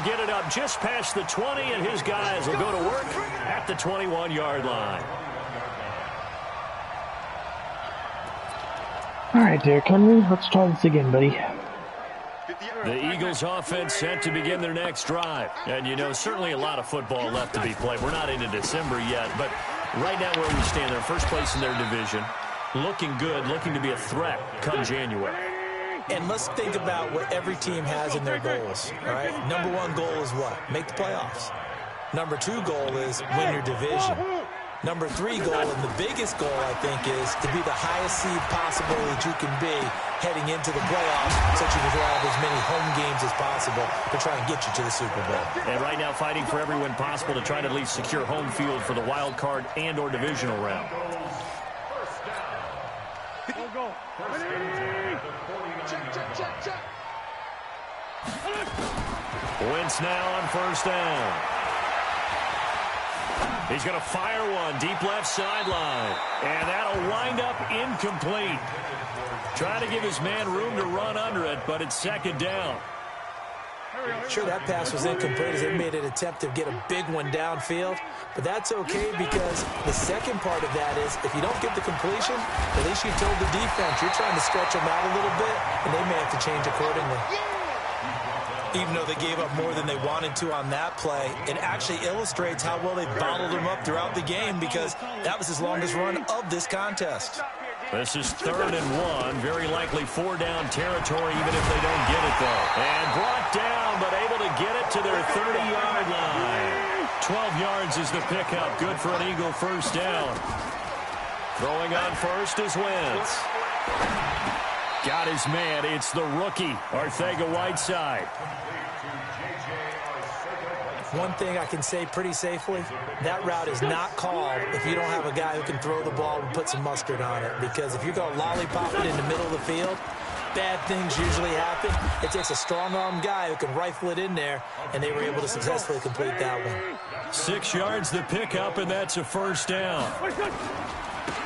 get it up just past the 20, and his guys will go to work at the 21-yard line. All right, Derrick Henry, let's try this again, buddy. The Eagles offense set to begin their next drive. And, you know, certainly a lot of football left to be played. We're not into December yet, but right now where we stand, they're first place in their division. Looking good, looking to be a threat come January. And let's think about what every team has in their goals, all right? Number one goal is what? Make the playoffs. Number two goal is win your division. Number three goal, and the biggest goal, I think, is to be the highest seed possible that you can be heading into the playoffs so that you can have as many home games as possible to try and get you to the Super Bowl. And right now fighting for every win possible to try to at least secure home field for the wild card and or divisional round. Wentz now on first down. He's going to fire one deep left sideline. And that'll wind up incomplete. Trying to give his man room to run under it, but it's second down. Sure, that pass was incomplete as they made an attempt to get a big one downfield. But that's okay because the second part of that is if you don't get the completion, at least you told the defense you're trying to stretch them out a little bit, and they may have to change accordingly. Even though they gave up more than they wanted to on that play, it actually illustrates how well they bottled them up throughout the game because that was his longest run of this contest. This is 3rd and 1, very likely 4-down territory even if they don't get it, though. And brought down, but able to get it to their 30-yard line. 12 yards is the pickup. Good for an Eagle first down. Throwing on first is Wentz. Got his man. It's the rookie, Arcega-Whiteside. One thing I can say pretty safely, that route is not called if you don't have a guy who can throw the ball and put some mustard on it. Because if you're going to lollipop it in the middle of the field, bad things usually happen. It takes a strong-arm guy who can rifle it in there, and they were able to successfully complete that one. 6 yards the pickup, and that's a first down.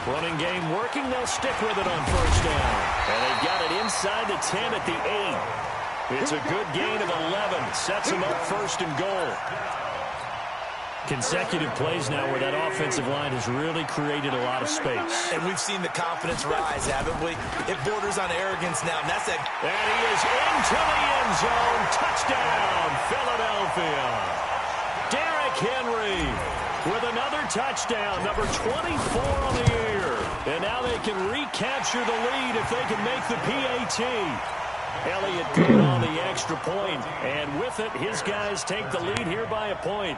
Running game working. They'll stick with it on first down. And they've got it inside the 10 at the 8. It's a good gain of 11. Sets them up first and goal. Consecutive plays now where that offensive line has really created a lot of space. And we've seen the confidence rise, haven't we? It borders on arrogance now. And that's it. And he is into the end zone. Touchdown, Philadelphia. Derrick Henry with another touchdown, number 24 on the year. And now they can recapture the lead if they can make the PAT. Elliott good on the extra point, and with it, his guys take the lead here by a point.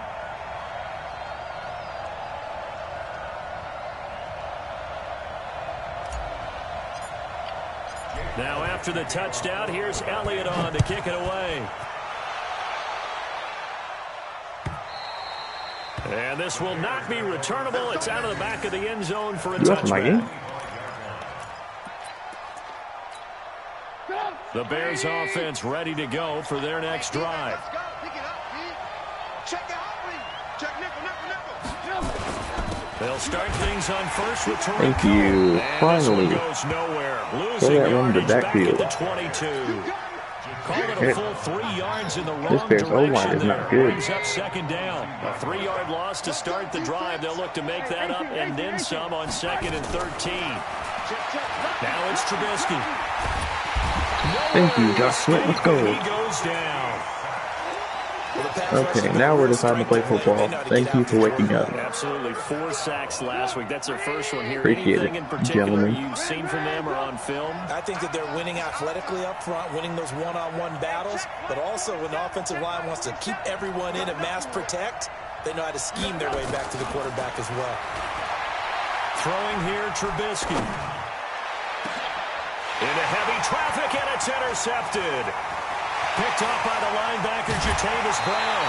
Now after the touchdown, here's Elliott on to kick it away. And this will not be returnable. It's out of the back of the end zone for a touchback. The Bears offense ready to go for their next drive. They'll start things on first with Tariq. Thank you. Finally. Goes nowhere. Losing yardage back at the 22. Called it a full 3 yards in the wrong this Bears direction is there. not good. Brings up second down. A 3-yard loss to start the drive. They'll look to make that up and then some on 2nd and 13. Now it's Trubisky. Thank you, Josh Sweat. Let's go. He goes down. Okay, now we're deciding to play football. Thank you for waking up. Absolutely. 4 sacks last week. That's their first one here. Appreciate Anything it, in particular gentlemen. you've seen from them or on film? I think that they're winning athletically up front, winning those one-on-one battles, but also when the offensive line wants to keep everyone in and mass protect, they know how to scheme their way back to the quarterback as well. Throwing here, Trubisky. Into heavy traffic, and it's intercepted. Picked off by the linebacker, Jatavis Brown.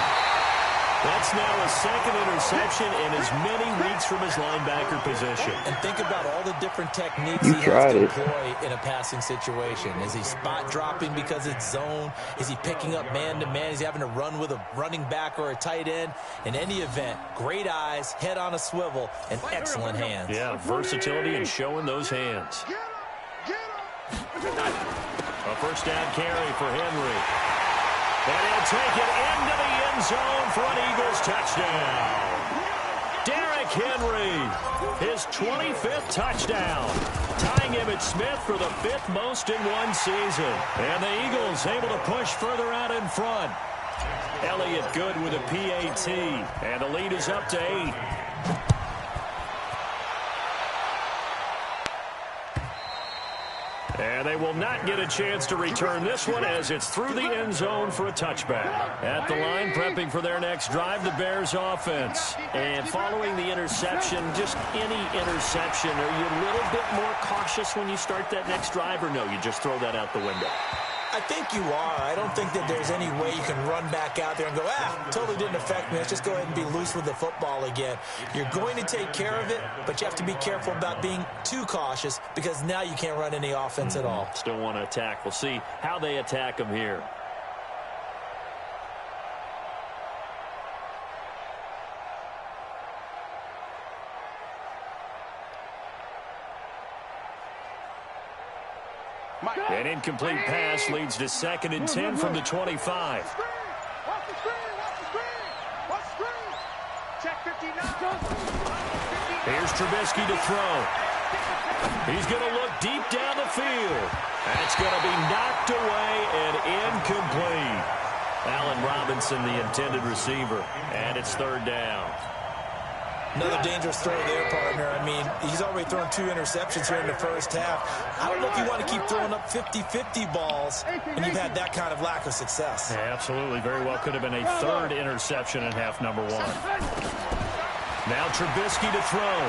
That's now a second interception in as many weeks from his linebacker position. And think about all the different techniques he has to employ in a passing situation. Is he spot dropping because it's zone? Is he picking up man-to-man? Is he having to run with a running back or a tight end? In any event, great eyes, head on a swivel, and excellent hands. Yeah, versatility and showing those hands. A first down carry for Henry. And he'll take it into the end zone for an Eagles touchdown. Derrick Henry, his 25th touchdown, tying Emmitt Smith for the 5th most in one season. And the Eagles able to push further out in front. Elliott Good with a PAT, and the lead is up to 8. And they will not get a chance to return this one as it's through the end zone for a touchback. At the line, prepping for their next drive, the Bears offense. And following the interception, just any interception, are you a little bit more cautious when you start that next drive, or no, you just throw that out the window? I think you are. I don't think that there's any way you can run back out there and go, totally didn't affect me. Let's just go ahead and be loose with the football again. You're going to take care of it, but you have to be careful about being too cautious because now you can't run any offense at all. Still want to attack. We'll see how they attack them here. An incomplete pass leads to 2nd and 10 from the 25. Here's Trubisky to throw. He's going to look deep down the field. That's going to be knocked away and incomplete. Allen Robinson, the intended receiver, and it's 3rd down. Another dangerous throw there, partner. I mean, he's already thrown 2 interceptions here in the first half. I don't know if you want to keep throwing up 50-50 balls when you've had that kind of lack of success. Yeah, absolutely. Very well could have been a 3rd interception in half number 1. Now Trubisky to throw.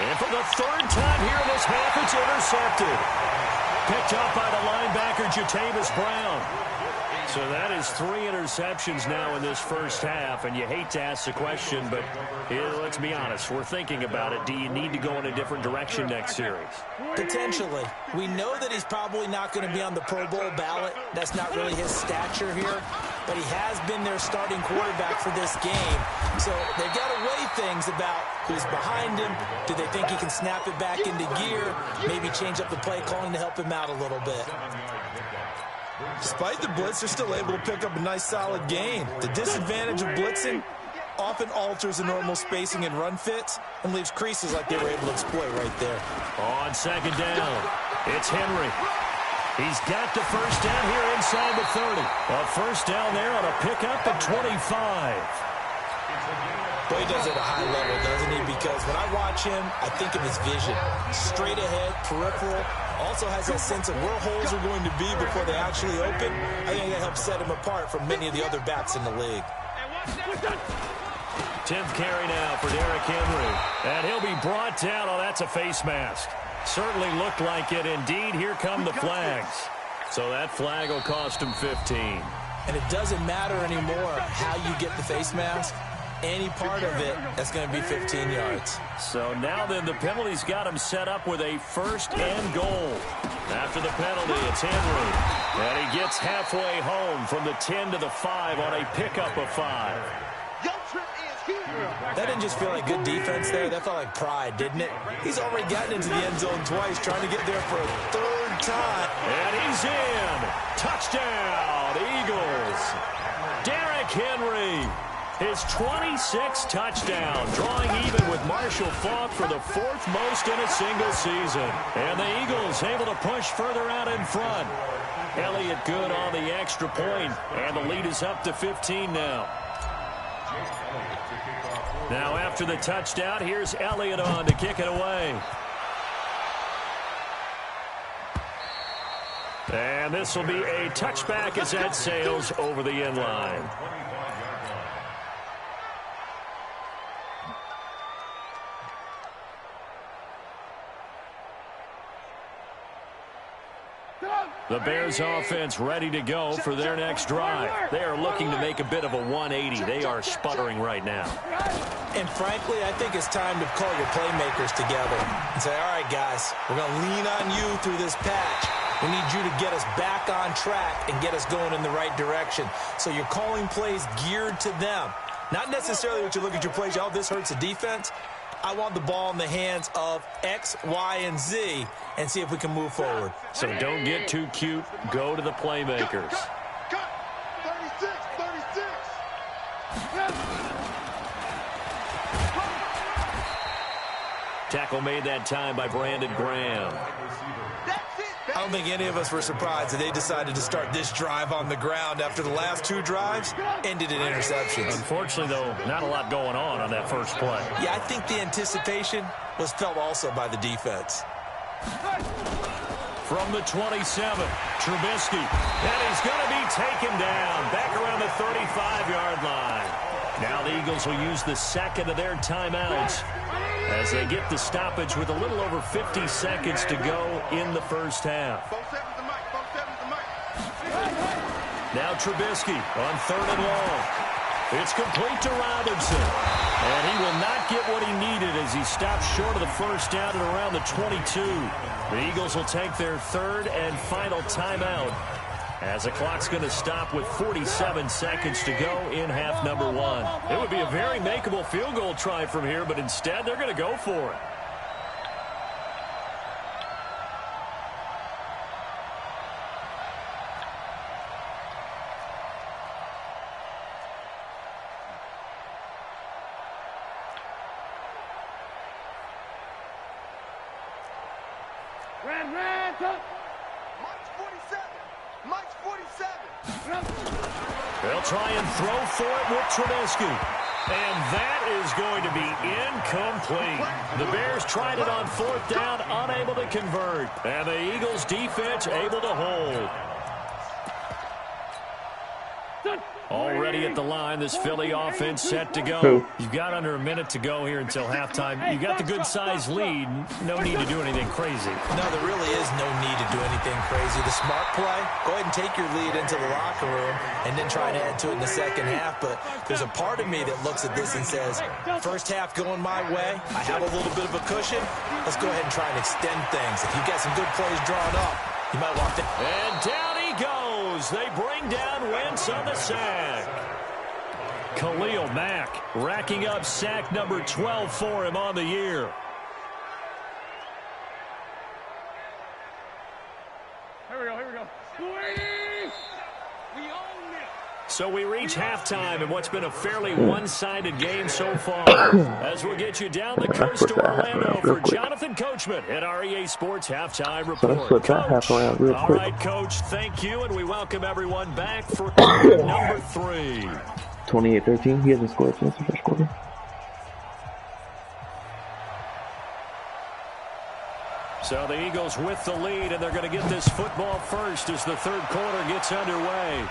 And for the 3rd time here in this half, it's intercepted. Picked up by the linebacker, Jatavis Brown. So that is 3 interceptions now in this first half, and you hate to ask the question, but let's be honest, we're thinking about it. Do you need to go in a different direction next series? Potentially. We know that he's probably not going to be on the Pro Bowl ballot. That's not really his stature here, but he has been their starting quarterback for this game. So they've got to weigh things about who's behind him. Do they think he can snap it back into gear? Maybe change up the play calling to help him out a little bit. Despite the blitz, they're still able to pick up a nice solid gain. The disadvantage of blitzing often alters the normal spacing and run fits and leaves creases like they were able to exploit right there. On 2nd down, it's Henry. He's got the first down here inside the 30. A first down there on a pickup at 25. Boy, he does it at a high level, doesn't he? Because when I watch him, I think of his vision. Straight ahead, peripheral. Also has that sense of where holes are going to be before they actually open. I think that helps set him apart from many of the other backs in the league. 10th carry now for Derrick Henry. And he'll be brought down. Oh, that's a face mask. Certainly looked like it. Indeed, here come the flags. So that flag will cost him 15. And it doesn't matter anymore how you get the face mask. Any part of it, that's going to be 15 yards. So now then, the penalty's got him set up with a 1st and goal. After the penalty, it's Henry. And he gets halfway home from the 10 to the 5 on a pickup of 5. That didn't just feel like good defense there. That felt like pride, didn't it? He's already gotten into the end zone twice, trying to get there for a 3rd time. And he's in. Touchdown, Eagles. Derrick Henry. His 26th touchdown, drawing even with Marshall Faulk for the 4th most in a single season. And the Eagles able to push further out in front. Elliott Good on the extra point, and the lead is up to 15 now. Now after the touchdown, here's Elliott on to kick it away. And this will be a touchback as that sails over the end line. The Bears offense ready to go for their next drive. They are looking to make a bit of a 180. They are sputtering right now. And frankly, I think it's time to call your playmakers together and say, all right, guys, we're going to lean on you through this patch. We need you to get us back on track and get us going in the right direction. So you're calling plays geared to them. Not necessarily what you look at your plays, oh, this hurts the defense. I want the ball in the hands of X, Y, and Z and see if we can move forward. So don't get too cute. Go to the playmakers. Tackle made that time by Brandon Graham. I don't think any of us were surprised that they decided to start this drive on the ground after the last 2 drives ended in interceptions. Unfortunately, though, not a lot going on that first play. Yeah, I think the anticipation was felt also by the defense. From the 27, Trubisky. And he's going to be taken down back around the 35-yard line. Now the Eagles will use the second of their timeouts as they get the stoppage with a little over 50 seconds to go in the first half. Now Trubisky on 3rd and long. It's complete to Robinson. And he will not get what he needed as he stopped short of the first down at around the 22. The Eagles will take their 3rd and final timeout as the clock's going to stop with 47 seconds to go in half number 1. It would be a very makeable field goal try from here, but instead they're going to go for it. They'll try and throw for it with Trubisky. And that is going to be incomplete. The Bears tried it on 4th down, unable to convert. And the Eagles defense able to hold. Already at the line, this Philly offense set to go. You've got under a minute to go here until halftime. You got the good-sized lead. No need to do anything crazy. No, there really is no need to do anything crazy. The smart play, go ahead and take your lead into the locker room and then try to add to it in the second half. But there's a part of me that looks at this and says, first half going my way, I have a little bit of a cushion. Let's go ahead and try and extend things. If you've got some good plays drawn up, you might walk down. And down he goes. They bring down Wentz on the sack. Khalil Mack racking up sack number 12 for him on the year. Here we go. We own it. So we reach halftime in what's been a fairly one-sided game so far. As we'll get you down the coast to Orlando for Jonathan Coachman at our EA Sports Halftime Report. Coach, all right, Coach, thank you, and we welcome everyone back for quarter number 3. 28-13. He hasn't scored since the first quarter. So the Eagles with the lead, and they're going to get this football first as the third quarter gets underway.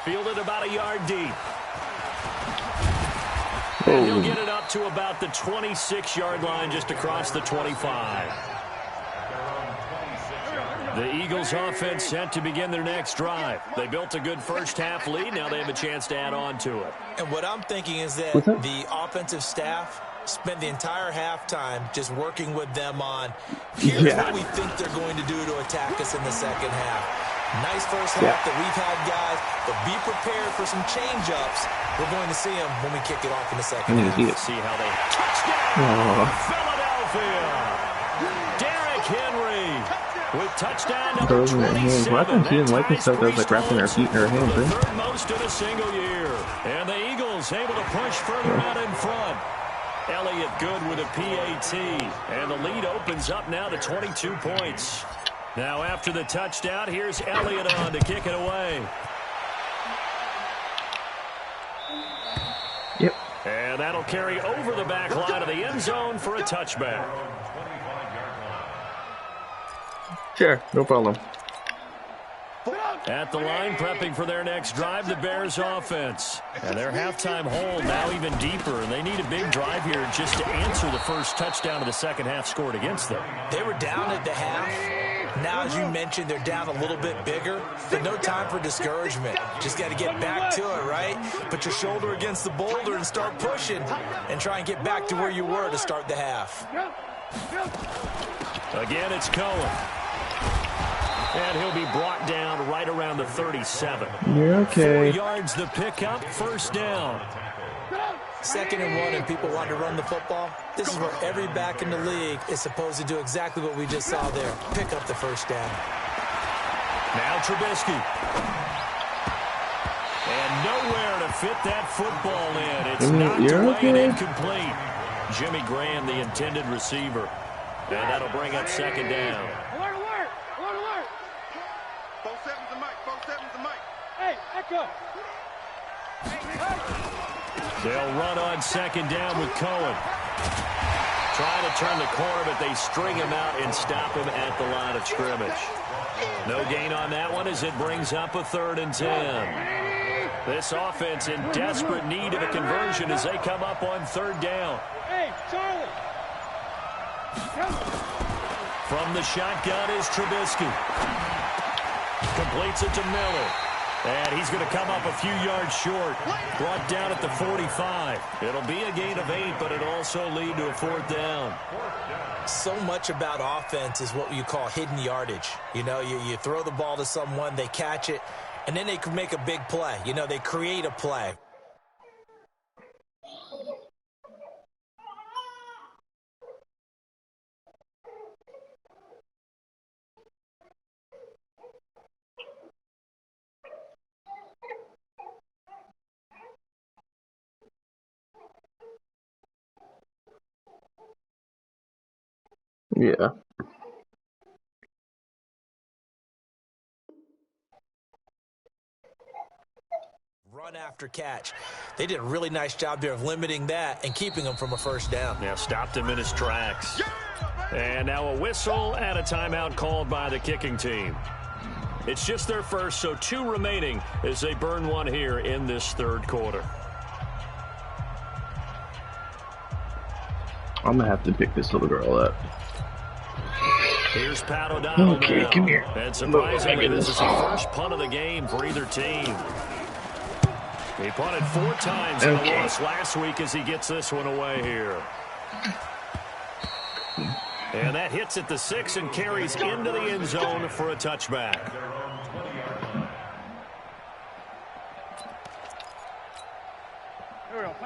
Fielded about a yard deep. And he'll get it up to about the 26-yard line just across the 25. The Eagles offense set to begin their next drive. They built a good first half lead. Now they have a chance to add on to it. And what I'm thinking is that the offensive staff spent the entire halftime just working with them on here's what we think they're going to do to attack us in the second half. Nice first half that we've had, guys, but be prepared for some change-ups. We're going to see them when we kick it off in the second half. See how they touchdown Philadelphia. Derrick Henry with touchdown number 27. Why didn't he like this stuff that was like wrapping their feet in their hands? The third most in a single year. And the Eagles able to push further out in front. Elliott good with a PAT. And the lead opens up now to 22 points. Now after the touchdown, here's Elliott on to kick it away. Yep. And that'll carry over the back line of the end zone for a touchback. Sure, no problem. At the line, prepping for their next drive, the Bears offense. And their halftime hole now even deeper, and they need a big drive here just to answer the first touchdown of the second half scored against them. They were down at the half. Now, as you mentioned, they're down a little bit bigger, but no time for discouragement. Just got to get back to it, right? Put your shoulder against the boulder and start pushing and try and get back to where you were to start the half. Again, it's Cohen. And he'll be brought down right around the 37. You're okay. 4 yards the pickup, first down. 2nd and 1 and people want to run the football. This is where every back in the league is supposed to do exactly what we just saw there. Pick up the first down. Now Trubisky. And nowhere to fit that football in. It's knocked away and incomplete. Jimmy Graham, the intended receiver. And that'll bring up second down. Alert, alert! Alert, alert! 4-7's the mic. 4-7's the mic. Hey, Echo! They'll run on second down with Cohen. Trying to turn the corner, but they string him out and stop him at the line of scrimmage. No gain on that one as it brings up a 3rd and 10. This offense in desperate need of a conversion as they come up on 3rd down. Hey, Charlie! From the shotgun is Trubisky. Completes it to Miller. And he's going to come up a few yards short. Brought down at the 45. It'll be a gain of 8, but it'll also lead to a 4th down. So much about offense is what you call hidden yardage. You know, you throw the ball to someone, they catch it, and then they can make a big play. You know, they create a play. Yeah. Run after catch. They did a really nice job there of limiting that and keeping him from a 1st down. Yeah, stopped him in his tracks. And now a whistle and a timeout called by the kicking team. It's just their first, so 2 remaining as they burn one here in this 3rd quarter. I'm going to have to pick this little girl up. Here's Pat O'Donnell. Okay, now. come here. And surprisingly, this is the first punt of the game for either team. He punted 4 times in the loss last week as he gets this one away here. And that hits at the 6 and carries into the end zone for a touchback.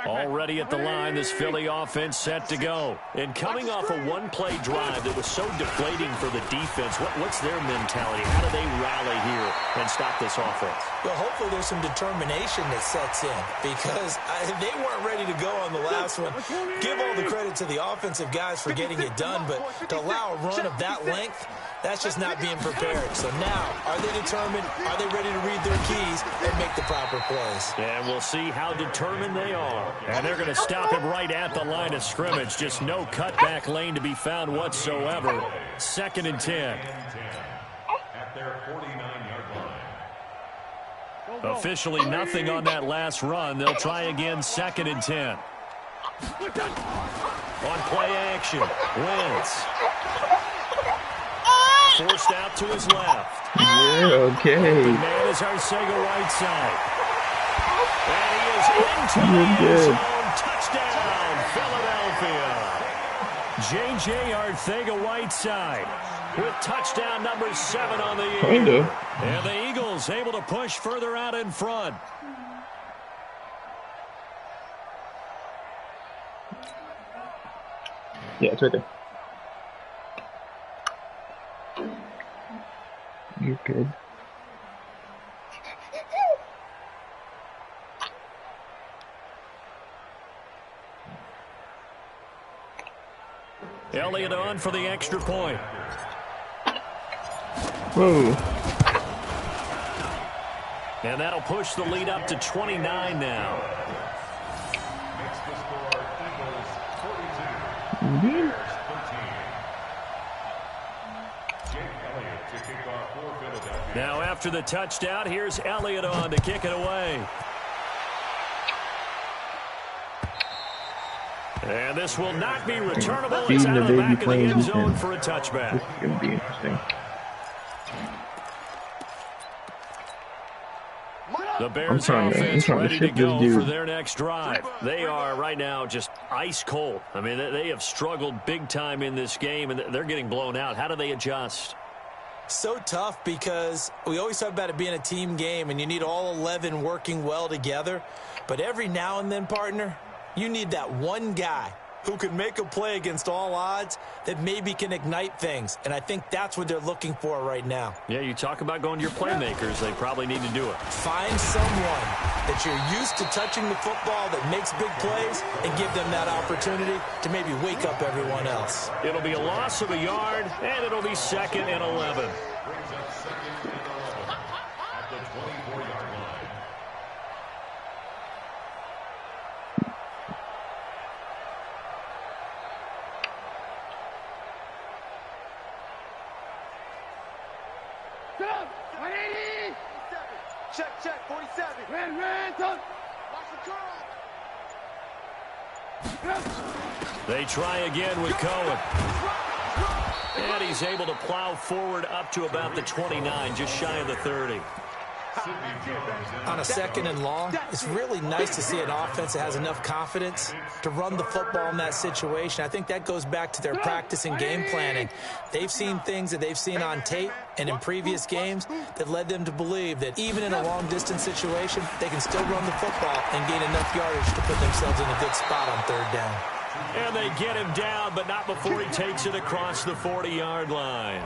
Already at the line, this Philly offense set to go. And coming off a 1-play drive that was so deflating for the defense, what's their mentality? How do they rally here and stop this offense? Well, hopefully there's some determination that sets in because they weren't ready to go on the last one. Give all the credit to the offensive guys for getting it done, but to allow a run of that length, that's just not being prepared. So now, are they determined? Are they ready to read their keys and make the proper plays? And we'll see how determined they are. And they're going to stop him right at the line of scrimmage. Just no cutback lane to be found whatsoever. 2nd and 10. At their 49-yard line. Officially nothing on that last run. They'll try again 2nd and 10. On play action. Wentz. Forced out to his left. Yeah, okay. The man is Arcega-Whiteside. And he is into the end zone. Touchdown, Philadelphia. J.J. Arcega-Whiteside with touchdown number 7 on the year. Kinda. And the Eagles able to push further out in front. Yeah, it's right there. You're good. Elliott on for the extra point. Whoa. And that'll push the lead up to 29 now. Makes the score Eagles 42. Mm-hmm. Bears 13. Jake Elliott to kick off for Philadelphia. Now after the touchdown, here's Elliott on to kick it away. And this will not be returnable. It's out of the back of the end zone for a touchback. This is going to be interesting. The Bears offense ready to go for their next drive. They are right now just ice cold. I mean, they have struggled big time in this game, and they're getting blown out. How do they adjust? So tough because we always talk about it being a team game, and you need all 11 working well together. But every now and then, partner, you need that one guy who can make a play against all odds that maybe can ignite things. And I think that's what they're looking for right now. Yeah, you talk about going to your playmakers. They probably need to do it. Find someone that you're used to touching the football that makes big plays and give them that opportunity to maybe wake up everyone else. It'll be a loss of a yard, and it'll be 2nd and 11. At the 24-yard line. Stop! 180! Check, 47. Red, touch! Watch the curl. They try again with Cohen. And he's able to plow forward up to about the 29, just shy of the 30. On a 2nd and long, it's really nice to see an offense that has enough confidence to run the football in that situation. I think that goes back to their practice and game planning. They've seen things that they've seen on tape and in previous games that led them to believe that even in a long-distance situation, they can still run the football and gain enough yardage to put themselves in a good spot on 3rd down. And they get him down, but not before he takes it across the 40-yard line.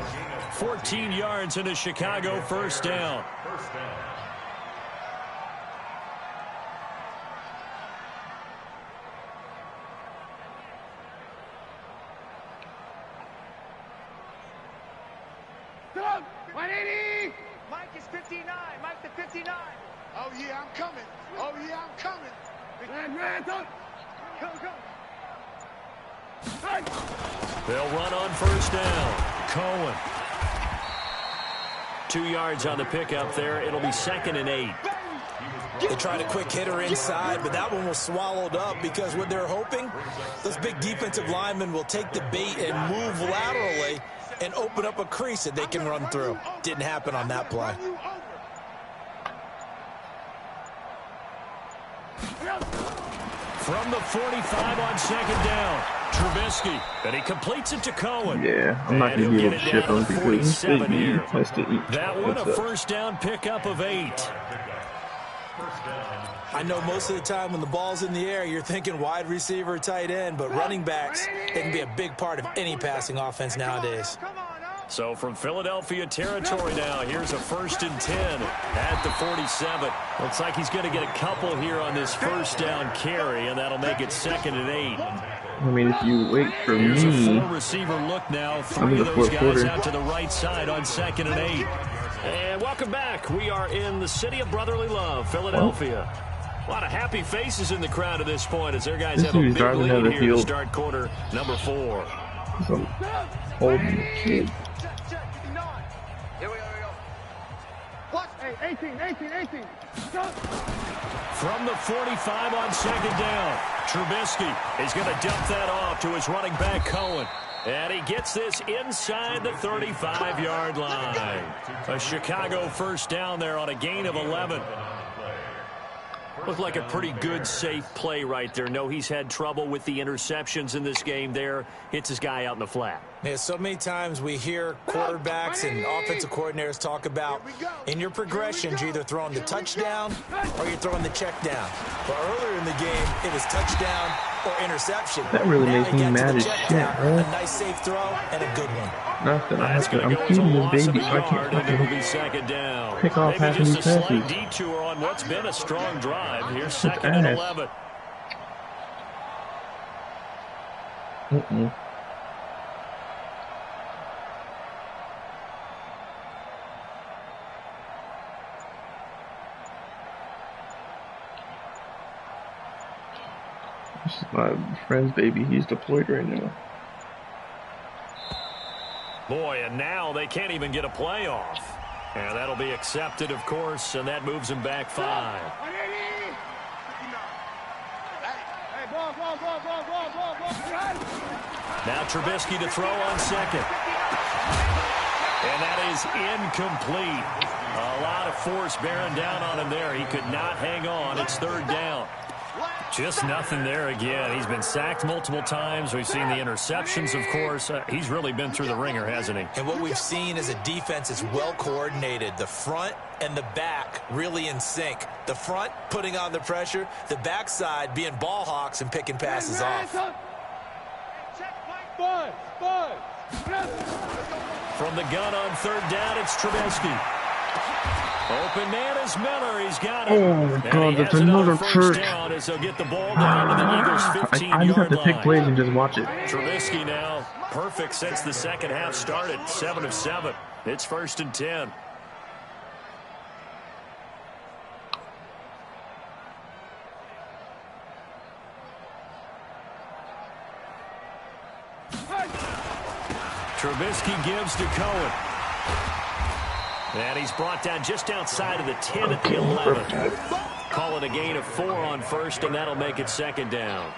14 yards and a Chicago 1st down. Stop! 180! Mike is 59. Mike the 59. Oh, yeah, I'm coming. Oh, yeah, I'm coming. Red, touch! Go. They'll run on 1st down. Cohen. 2 yards on the pickup there. It'll be 2nd and 8. They tried a quick hitter inside, but that one was swallowed up because what they're hoping, those big defensive linemen will take the bait and move laterally and open up a crease that they can run through. Didn't happen on that play. From the 45 on 2nd down. Trubisky, and he completes it to Cohen. Yeah, I'm not going to be able to ship them because they has to eat. That one a 1st down pickup of 8. I know most of the time when the ball's in the air, you're thinking wide receiver, tight end, but running backs, they can be a big part of any passing offense nowadays. So from Philadelphia territory now, here's a 1st and 10 at the 47. Looks like he's going to get a couple here on this 1st down carry, and that'll make it 2nd and 8. I mean, if you wait for Here's a me, 4-receiver look now. 3 of those guys out to the right side on 2nd and 8. And welcome back. We are in the city of brotherly love, Philadelphia. A lot of happy faces in the crowd at this point as their guys have a big lead here to start quarter number 4. some old kid. Here we go. Watch. Hey, 18. Stop! From the 45 on 2nd down, Trubisky is going to dump that off to his running back, Cohen. And he gets this inside the 35-yard line. A Chicago 1st down there on a gain of 11. Looked like a pretty good, safe play right there. No, he's had trouble with the interceptions in this game there. Hits his guy out in the flat. Yeah, so many times we hear quarterbacks and offensive coordinators talk about in your progressions, you're either throwing the touchdown or you're throwing the check down. But earlier in the game, it was touchdown or interception. That really now makes me mad as shit, down, man. a nice safe throw and a good one. Nothing. That's going to go I'm as a feeding this loss of baby, a so I yard, can't and it'll be fucking 2nd down. pick off half of Maybe these just a slight passes. detour on what's been a strong drive. Here's 2nd and 11. This is my friend's baby. He's deployed right now. Boy, and now they can't even get a play off. And that'll be accepted, of course, and that moves him back 5. 180! Hey, ball. Now Trubisky to throw on 2nd. And that is incomplete. A lot of force bearing down on him there. He could not hang on. It's 3rd down. Just nothing there again. He's been sacked multiple times. We've seen the interceptions, of course. He's really been through the ringer, hasn't he? And what we've seen is a defense that's well coordinated. The front and the back really in sync. The front putting on the pressure. The backside being ball hawks and picking passes off. From the gun on third down, it's Trubisky. Open man is Miller. He's got it. Oh my God, that's another first perk. down as they'll get the ball down to the Eagles' 15-yard I just have to pick plays line. and just watch it. Trubisky now perfect since the second half started. 7 of 7. It's 1st and 10. Trubisky gives to Cohen. And he's brought down just outside of the 10 at the 11. Call it a gain of 4 on first, and that'll make it 2nd down.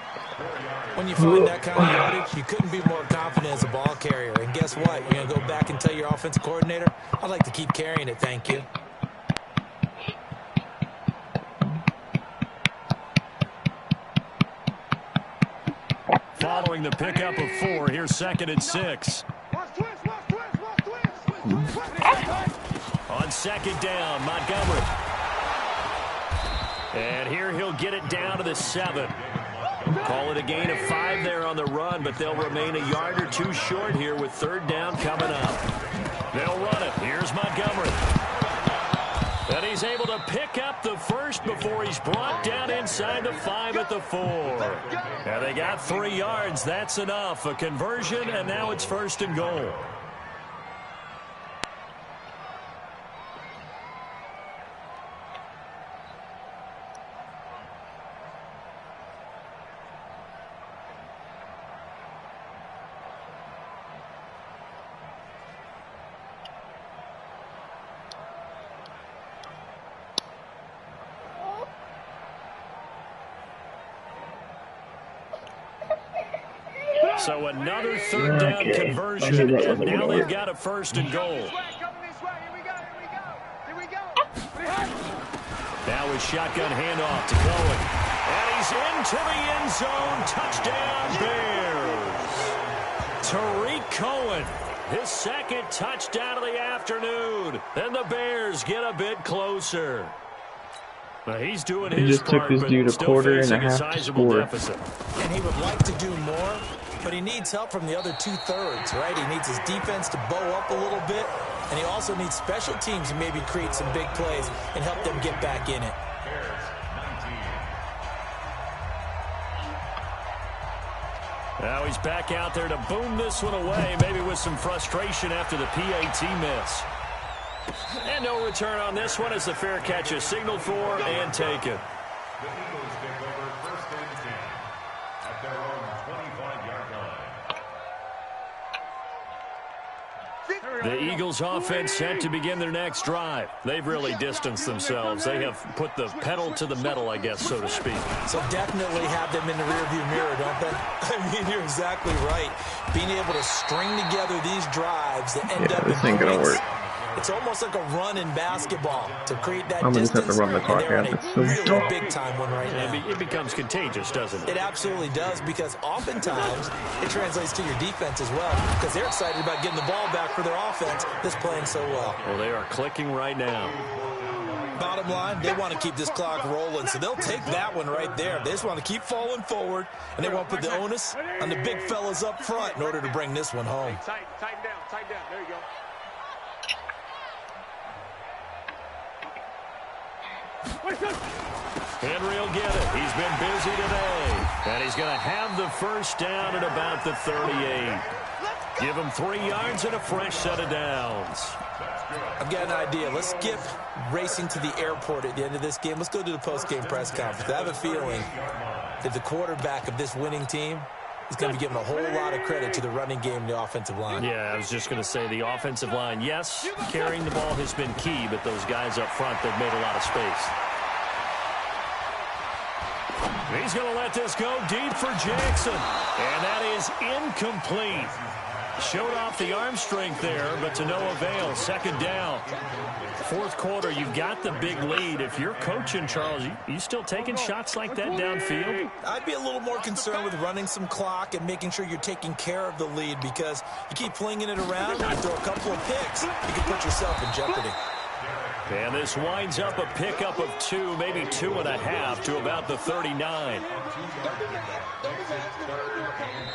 When you find that kind of yardage, you couldn't be more confident as a ball carrier. And guess what? You're going to go back and tell your offensive coordinator, I'd like to keep carrying it, thank you. Following the pickup of 4, here's 2nd and 6. On 2nd down, Montgomery. And here he'll get it down to the 7. Call it a gain of 5 there on the run, but they'll remain a yard or 2 short here with 3rd down coming up. They'll run it. Here's Montgomery. And he's able to pick up the first before he's brought down inside the 5 at the 4. And they got 3 yards. That's enough. A conversion, and now it's 1st and goal. So another 3rd down conversion, and now they've got a 1st and goal. Now his shotgun handoff to Cohen. And he's into the end zone. Touchdown, Bears. Tariq Cohen, his 2nd touchdown of the afternoon. And the Bears get a bit closer. Well, he's doing his just took this dude a quarter and a half to score. Deficit. And he would like to do more, but he needs help from the other 2/3, right? He needs his defense to bow up a little bit, and he also needs special teams to maybe create some big plays and help them get back in it. Now he's back out there to boom this one away, maybe with some frustration after the PAT miss. And no return on this one as the fair catch is signaled for and taken. The Eagles take over 1st and 10 at their own 25-yard line. The Eagles offense set to begin their next drive. They've really distanced themselves. They have put the pedal to the metal, I guess, so to speak. So definitely have them in the rearview mirror, don't they? I mean, you're exactly right. Being able to string together these drives that end up in this ain't gonna points. work. It's almost like a run in basketball to create that I'm gonna just distance. have to run the clock and they're out. in It's a so really dumb. big-time one right now. It becomes contagious, doesn't it? It absolutely does, because oftentimes it translates to your defense as well, because they're excited about getting the ball back for their offense that's playing so well. Well, they are clicking right now. Bottom line, they want to keep this clock rolling, so they'll take that one right there. They just want to keep falling forward, and they want to put the onus on the big fellas up front in order to bring this one home. Tighten down, tighten down. There you go. Henry will get it. He's been busy today. And he's going to have the 1st down at about the 38. Give him 3 yards and a fresh set of downs. I've got an idea. Let's skip racing to the airport at the end of this game. Let's go to the post-game press conference. I have a feeling that the quarterback of this winning team is going to be giving a whole lot of credit to the running game and the offensive line. Yeah, I was just going to say the offensive line, yes, carrying the ball has been key, but those guys up front, they've made a lot of space. He's going to let this go deep for Jackson. And that is incomplete. Showed off the arm strength there, but to no avail. 2nd down. 4th quarter, you've got the big lead. If you're coaching, Charles, you still taking shots like that downfield? I'd be a little more concerned with running some clock and making sure you're taking care of the lead, because you keep flinging it around, you throw a couple of picks, you can put yourself in jeopardy. And this winds up a pickup of 2, maybe 2.5 to about the 39.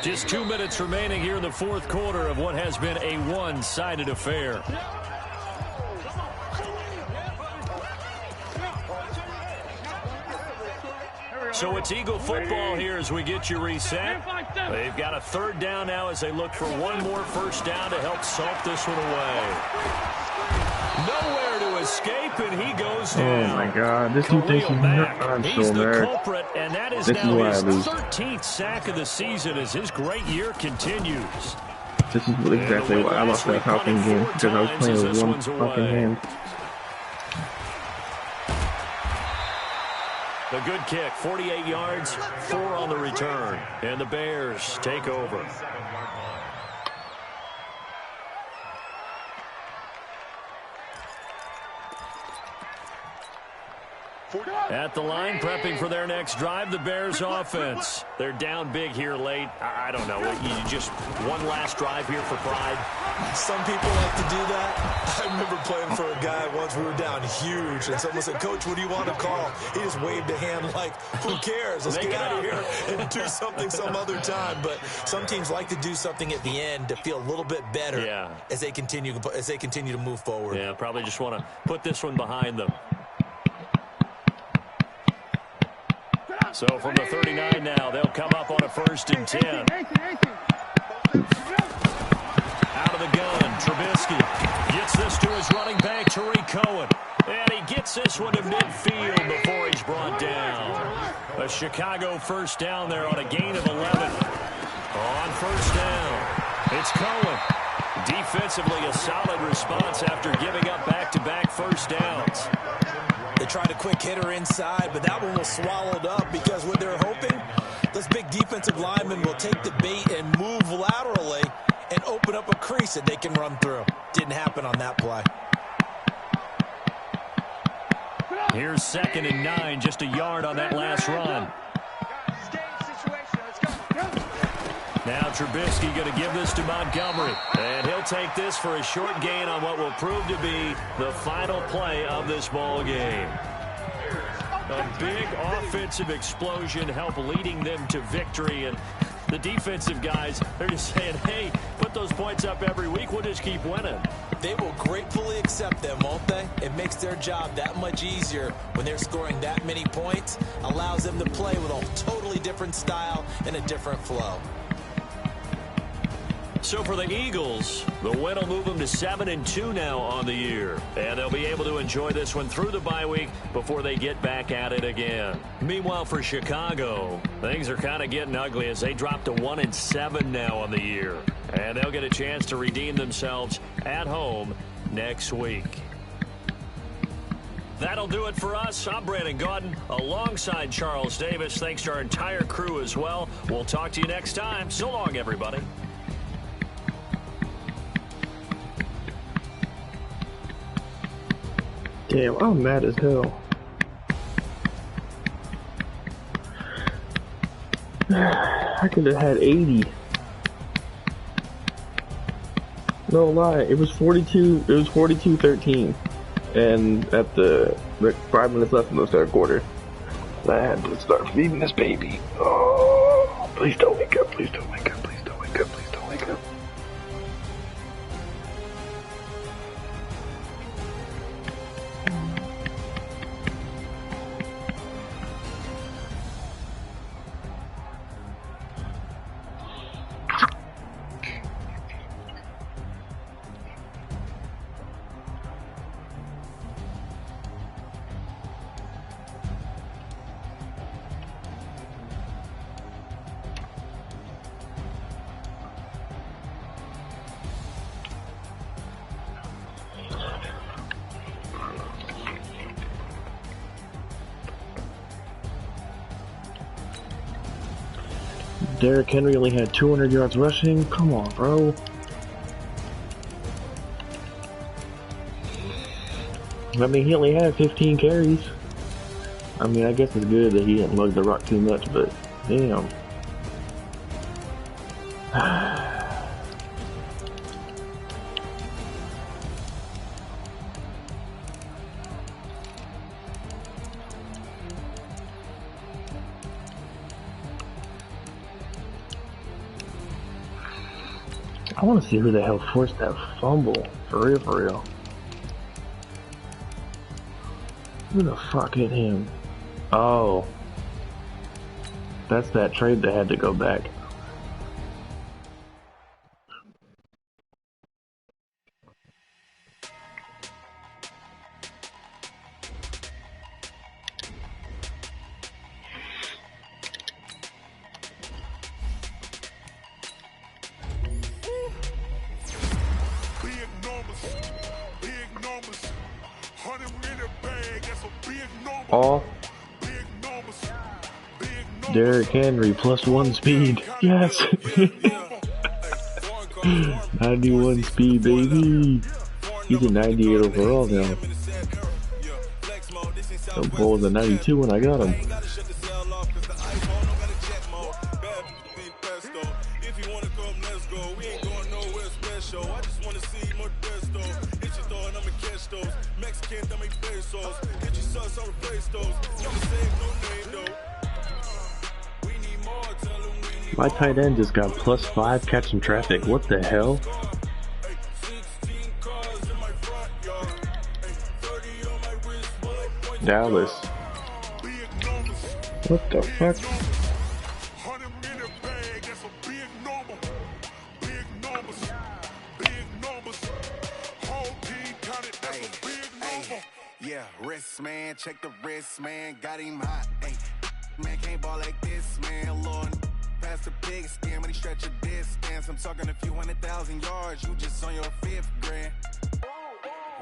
Just 2 minutes remaining here in the fourth quarter of what has been a one-sided affair. So it's Eagle football here as we get you reset. They've got a third down now as they look for one more first down to help salt this one away. Nowhere to escape, and he goes down. Oh my God, this dude thinks I'm He's so the mad. culprit, and that is This now is his why I lose. 13th sack of the season as his great year continues. This is exactly why I lost that Falcon game, because I was playing with one fucking hand. The good kick, 48 yards, 4 on the return, and the Bears take over. At the line, prepping for their next drive, the Bears offense. They're down big here late. I don't know. You just one last drive here for pride. Some people like to do that. I remember playing for a guy once. We were down huge, and someone said, "Coach, what do you want to call?" He just waved a hand like, "Who cares? Let's get out of here and do something some other time." But some teams like to do something at the end to feel a little bit better as they continue to move forward. Yeah, probably just want to put this one behind them. So from the 39 now, they'll come up on a 1st and 10. Out of the gun, Trubisky gets this to his running back, Tariq Cohen. And he gets this one to midfield before he's brought down. A Chicago first down there on a gain of 11. On first down, it's Cohen. Defensively, a solid response after giving up back-to-back first downs. They tried a quick hitter inside, but that one was swallowed up because what they're hoping, those big defensive linemen will take the bait and move laterally and open up a crease that they can run through. Didn't happen on that play. Here's 2nd and 9, just a yard on that last run. Now Trubisky going to give this to Montgomery. And he'll take this for a short gain on what will prove to be the final play of this ball game. A big offensive explosion help leading them to victory. And the defensive guys, they're just saying, hey, put those points up every week. We'll just keep winning. They will gratefully accept them, won't they? It makes their job that much easier when they're scoring that many points. Allows them to play with a totally different style and a different flow. So for the Eagles, the win will move them to 7-2 now on the year. And they'll be able to enjoy this one through the bye week before they get back at it again. Meanwhile, for Chicago, things are kind of getting ugly as they drop to 1-7 now on the year. And they'll get a chance to redeem themselves at home next week. That'll do it for us. I'm Brandon Gaudin alongside Charles Davis. Thanks to our entire crew as well. We'll talk to you next time. So long, everybody. Damn, I'm mad as hell. I could have had 80. No lie, it was 42. It was 42-13, and at the 5 minutes left in the third quarter, I had to start feeding this baby. Oh, please don't wake up! Please don't wake up! Please don't wake up! Please don't wake up! Derrick Henry only had 200 yards rushing. Come on, bro. I mean, he only had 15 carries. I mean, I guess it's good that he didn't lug the rock too much, but damn. I want to see who the hell forced that fumble. For real, for real. Who the fuck hit him? Oh. That's that trade that had to go back. All Derrick Henry +1 speed. Yes. 91 speed, baby. He's a 98 overall now. The Bull was a 92 when I got him. My tight end just got +5 catching traffic. What the hell? Dallas. What the fuck? Yeah, wrist man, check the wrist man, got him hot. Ay, man can't ball like this, man. Lord, past the pig skin when he stretch a distance. I'm talking a few 100,000 yards, you just on your 5th grand.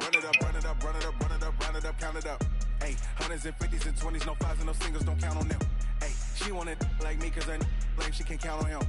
Run it up, run it up, run it up, run it up, run it up, count it up. Ay, 100s and 50s and 20s, no 5s and no singles, don't count on them. Ay, she want it like me cause her lame, she can't count on him.